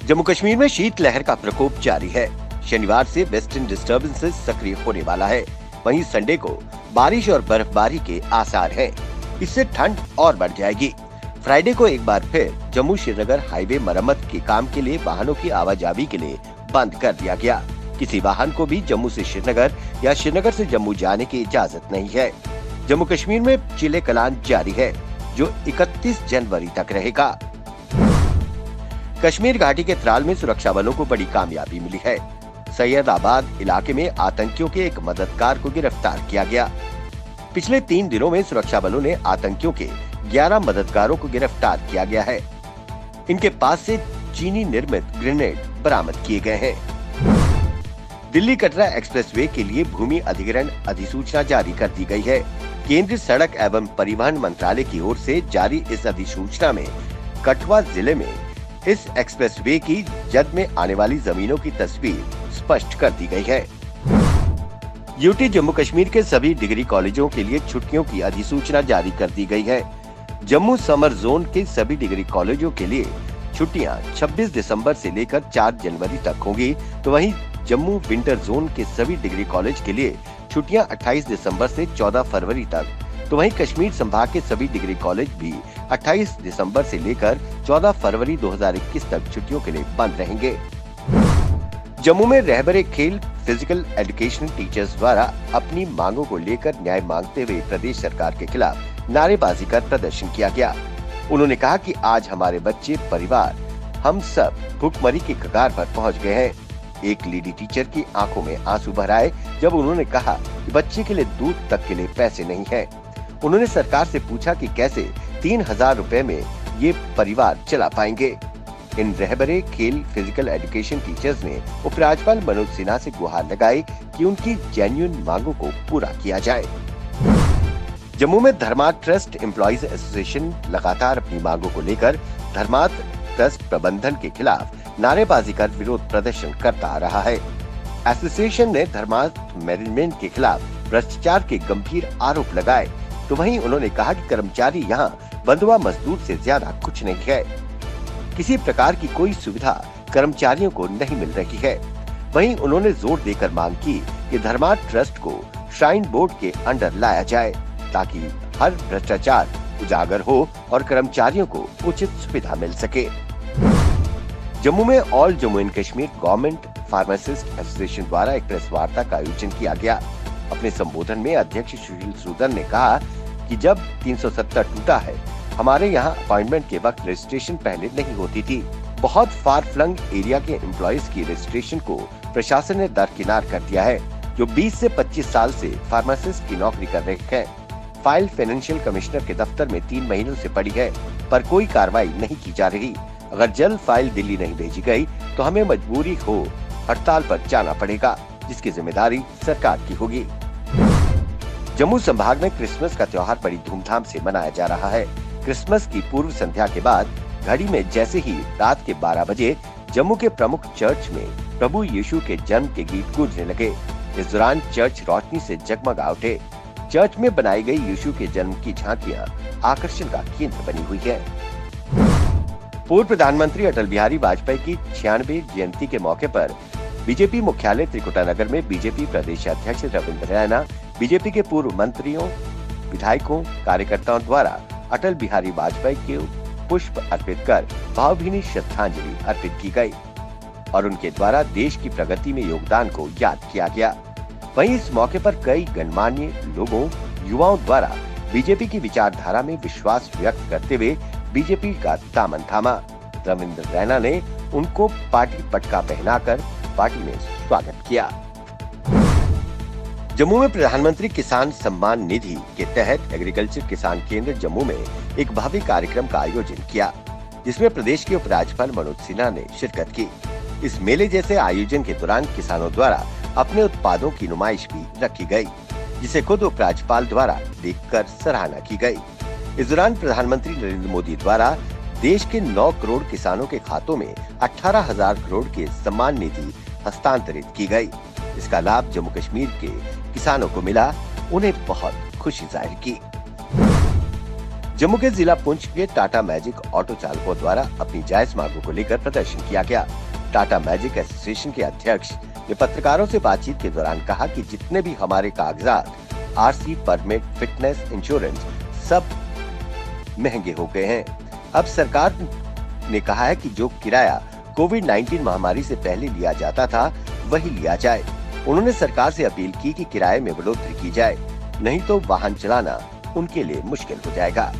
जम्मू कश्मीर में शीतलहर का प्रकोप जारी है। शनिवार से वेस्टर्न डिस्टर्बेंसेस सक्रिय होने वाला है। वहीं संडे को बारिश और बर्फबारी के आसार हैं। इससे ठंड और बढ़ जाएगी। फ्राइडे को एक बार फिर जम्मू श्रीनगर हाईवे मरम्मत के काम के लिए वाहनों की आवाजाही के लिए बंद कर दिया गया। किसी वाहन को भी जम्मू से श्रीनगर या श्रीनगर से जम्मू जाने की इजाजत नहीं है। जम्मू कश्मीर में चिले कलान जारी है, जो 31 जनवरी तक रहेगा। कश्मीर घाटी के त्राल में सुरक्षा बलों को बड़ी कामयाबी मिली है। सैयदाबाद इलाके में आतंकियों के एक मददगार को गिरफ्तार किया गया। पिछले 3 दिनों में सुरक्षा बलों ने आतंकियों के 11 मददगारों को गिरफ्तार किया गया है। इनके पास से चीनी निर्मित ग्रेनेड बरामद किए गए हैं। दिल्ली कटरा एक्सप्रेसवे के लिए भूमि अधिग्रहण अधिसूचना जारी कर दी गई है। केंद्रीय सड़क एवं परिवहन मंत्रालय की ओर से जारी इस अधिसूचना में कठुआ जिले में इस एक्सप्रेसवे की जद में आने वाली जमीनों की तस्वीर स्पष्ट कर दी गई है। यूटी जम्मू कश्मीर के सभी डिग्री कॉलेजों के लिए छुट्टियों की अधिसूचना जारी कर दी गई है। जम्मू समर जोन के सभी डिग्री कॉलेजों के लिए छुट्टियां 26 दिसंबर से लेकर 4 जनवरी तक होंगी, तो वहीं जम्मू विंटर जोन के सभी डिग्री कॉलेज के लिए छुट्टियां 28 दिसंबर से 14 फरवरी तक, तो वहीं कश्मीर संभाग के सभी डिग्री कॉलेज भी 28 दिसंबर से लेकर 14 फरवरी 2021 तक छुट्टियों के लिए बंद रहेंगे। जम्मू में रहबरे खेल फिजिकल एजुकेशन टीचर्स द्वारा अपनी मांगों को लेकर न्याय मांगते हुए प्रदेश सरकार के खिलाफ नारेबाजी कर प्रदर्शन किया गया। उन्होंने कहा कि आज हमारे बच्चे, परिवार, हम सब भूखमरी की कगार पर पहुंच गए हैं। एक लेडी टीचर की आंखों में आंसू भर आए जब उन्होंने कहा कि बच्चे के लिए दूध तक के लिए पैसे नहीं है। उन्होंने सरकार से पूछा कि कैसे 3000 रुपए में ये परिवार चला पाएंगे। इन रहबरे खेल फिजिकल एजुकेशन टीचर्स ने उपराज्यपाल मनोज सिन्हा से गुहार लगाई कि उनकी जेन्युइन मांगों को पूरा किया जाए। जम्मू में धर्मार्थ ट्रस्ट एम्प्लॉइज एसोसिएशन लगातार अपनी मांगों को लेकर धर्मार्थ ट्रस्ट प्रबंधन के खिलाफ नारेबाजी कर विरोध प्रदर्शन करता आ रहा है। एसोसिएशन ने धर्मार्थ मैनेजमेंट के खिलाफ भ्रष्टाचार के गंभीर आरोप लगाए, तो वहीं उन्होंने कहा कि कर्मचारी यहां बंधुआ मजदूर से ज्यादा कुछ नहीं है। किसी प्रकार की कोई सुविधा कर्मचारियों को नहीं मिल रही है। वहीं उन्होंने जोर देकर मांग की कि धर्मार्थ ट्रस्ट को श्राइन बोर्ड के अंडर लाया जाए, ताकि हर भ्रष्टाचार उजागर हो और कर्मचारियों को उचित सुविधा मिल सके। जम्मू में all Jammu and Kashmir government pharmacist association द्वारा एक प्रेस वार्ता का आयोजन किया गया। अपने संबोधन में अध्यक्ष सुशील सूदन ने कहा कि जब 370 टूटा है, हमारे यहाँ अपॉइंटमेंट के वक्त रजिस्ट्रेशन पहले नहीं होती थी। बहुत फार फ्लंग एरिया के एम्प्लॉइज की रजिस्ट्रेशन को प्रशासन ने दरकिनार कर दिया है, जो 20 से 25 साल से फार्मासिस्ट की नौकरी कर रहे हैं। फाइल फाइनेंशियल कमिश्नर के दफ्तर में 3 महीनों से पड़ी है, पर कोई कार्रवाई नहीं की जा रही। अगर जल्द फाइल दिल्ली नहीं भेजी गई, तो हमें मजबूरी हो हड़ताल पर जाना पड़ेगा, जिसकी जिम्मेदारी सरकार की होगी। जम्मू संभाग में क्रिसमस का त्योहार बड़ी धूमधाम से मनाया जा रहा है। क्रिसमस की पूर्व संध्या के बाद घड़ी में जैसे ही रात के 12 बजे जम्मू के प्रमुख चर्च में प्रभु यीशु के जन्म के गीत गूंजने लगे। इस दौरान चर्च रोशनी से जगमगा उठे। चर्च में बनाई गई यीशु के जन्म की झांकियां आकर्षण का केंद्र बनी हुई है। पूर्व प्रधानमंत्री अटल बिहारी वाजपेयी की 96वीं जयंती के मौके पर बीजेपी मुख्यालय त्रिकुटानगर में बीजेपी प्रदेश अध्यक्ष रविंद्र रैना, बीजेपी के पूर्व मंत्रियों, विधायकों, कार्यकर्ताओं द्वारा अटल बिहारी वाजपेयी को पुष्प अर्पित कर भावभीनी श्रद्धांजलि अर्पित की गई और उनके द्वारा देश की प्रगति में योगदान को याद किया गया। वहीं इस मौके पर कई गणमान्य लोगों, युवाओं द्वारा बीजेपी की विचारधारा में विश्वास व्यक्त करते हुए बीजेपी का दामन थामा। रविंद्र रैना ने उनको पार्टी पटका पहनाकर पार्टी में स्वागत किया। जम्मू में प्रधानमंत्री किसान सम्मान निधि के तहत एग्रीकल्चर किसान केंद्र जम्मू में एक भव्य कार्यक्रम का आयोजन किया, जिसमें प्रदेश के उपराज्यपाल मनोज सिन्हा ने शिरकत की। इस मेले जैसे आयोजन के दौरान किसानों द्वारा अपने उत्पादों की नुमाइश भी रखी गई, जिसे खुद उपराज्यपाल द्वारा देखकर सराहना की गई। इस दौरान प्रधानमंत्री नरेंद्र मोदी द्वारा देश के 9 करोड़ किसानों के खातों में 18,000 करोड़ के सम्मान निधि हस्तांतरित की गई। इसका लाभ जम्मू कश्मीर के किसानों को मिला। उन्हें बहुत खुशी जाहिर की। जम्मू के जिला पुंछ के टाटा मैजिक ऑटो चालकों द्वारा अपनी जायज मांगों को लेकर प्रदर्शन किया गया। टाटा मैजिक एसोसिएशन के अध्यक्ष ने पत्रकारों से बातचीत के दौरान कहा कि जितने भी हमारे कागजात, आरसी, परमिट, फिटनेस, इंश्योरेंस सब महंगे हो गए हैं। अब सरकार ने कहा है कि जो किराया कोविड-19 महामारी से पहले लिया जाता था वही लिया जाए। उन्होंने सरकार से अपील की कि किराए में बढ़ोतरी की जाए, नहीं तो वाहन चलाना उनके लिए मुश्किल हो जाएगा।